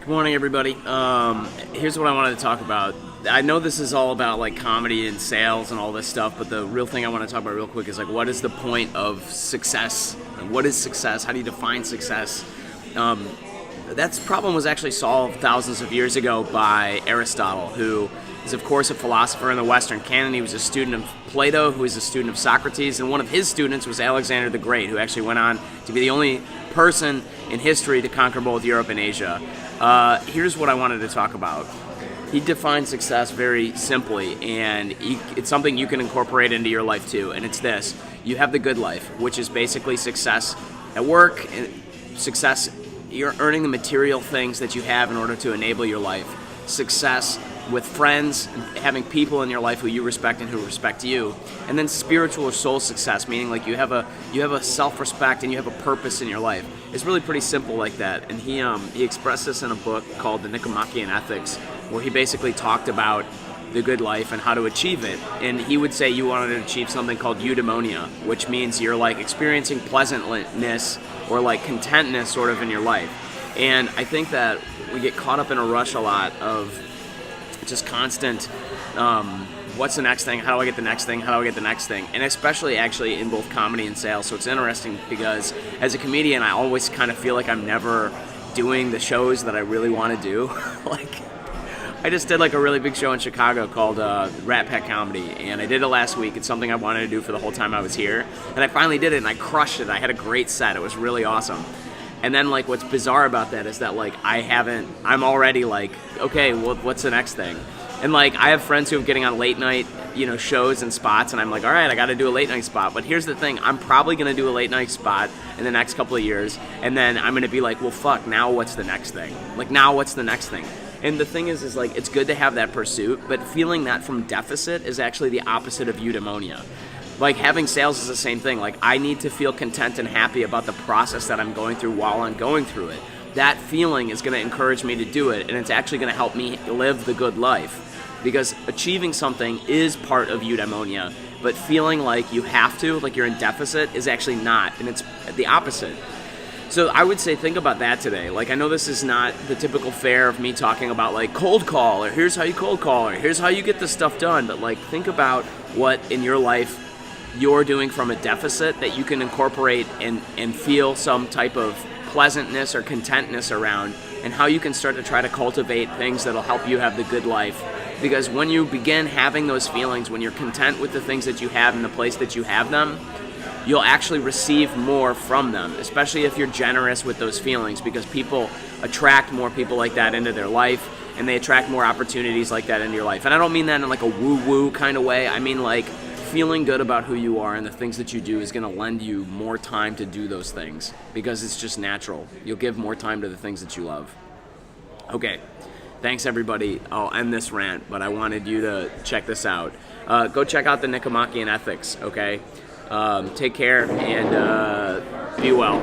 Good morning, everybody. Here's what I wanted to talk about. I know this is all about like comedy and sales and all this stuff, but the real thing I want to talk about real quick is like, what is the point of success? Like, what is success? How do you define success? That problem was actually solved thousands of years ago by Aristotle, who is, of course, a philosopher in the Western canon. He was a student of Plato, who was a student of Socrates, and one of his students was Alexander the Great, who actually went on to be the only person in history to conquer both Europe and Asia. Here's what I wanted to talk about. He defined success very simply, and it's something you can incorporate into your life too, and it's this. You have the good life, which is basically success at work, success, you're earning the material things that you have in order to enable your life. Success with friends, having people in your life who you respect and who respect you, and then spiritual or soul success, meaning like you have a self-respect and you have a purpose in your life. It's really pretty simple like that. And he expressed this in a book called The Nicomachean Ethics, where he basically talked about the good life and how to achieve it. And he would say you wanted to achieve something called eudaimonia, which means you're like experiencing pleasantness or like contentness sort of in your life. And I think that we get caught up in a rush a lot of just constant, what's the next thing? How do I get the next thing? How do I get the next thing? And especially actually in both comedy and sales. So it's interesting because as a comedian, I always kind of feel like I'm never doing the shows that I really want to do. Like, I just did like a really big show in Chicago called Rat Pack Comedy, and I did it last week. It's something I wanted to do for the whole time I was here, and I finally did it, and I crushed it. I had a great set. It was really awesome. And then, like, what's bizarre about that is that, like, I'm already like, okay, well, what's the next thing? And, like, I have friends who are getting on late night, shows and spots, and I'm like, all right, I got to do a late night spot. But here's the thing, I'm probably going to do a late night spot in the next couple of years, and then I'm going to be like, well, fuck, now what's the next thing? Like, now what's the next thing? And the thing is like, it's good to have that pursuit, but feeling that from deficit is actually the opposite of eudaimonia. Like, having sales is the same thing. Like, I need to feel content and happy about the process that I'm going through while I'm going through it. That feeling is going to encourage me to do it, and it's actually going to help me live the good life. Because achieving something is part of eudaimonia, but feeling like you have to, like you're in deficit, is actually not, and it's the opposite. So I would say think about that today. Like, I know this is not the typical fare of me talking about like cold call, or here's how you cold call, or here's how you get this stuff done, but like think about what in your life you're doing from a deficit that you can incorporate and feel some type of pleasantness or contentness around, and how you can start to try to cultivate things that'll help you have the good life. Because when you begin having those feelings, when you're content with the things that you have in the place that you have them, you'll actually receive more from them, especially if you're generous with those feelings, because people attract more people like that into their life, and they attract more opportunities like that into your life. And I don't mean that in like a woo-woo kind of way. I mean like feeling good about who you are and the things that you do is going to lend you more time to do those things, because it's just natural. You'll give more time to the things that you love. Okay, thanks everybody. I'll end this rant, but I wanted you to check this out. Go check out the Nicomachean Ethics, okay? Take care and be well.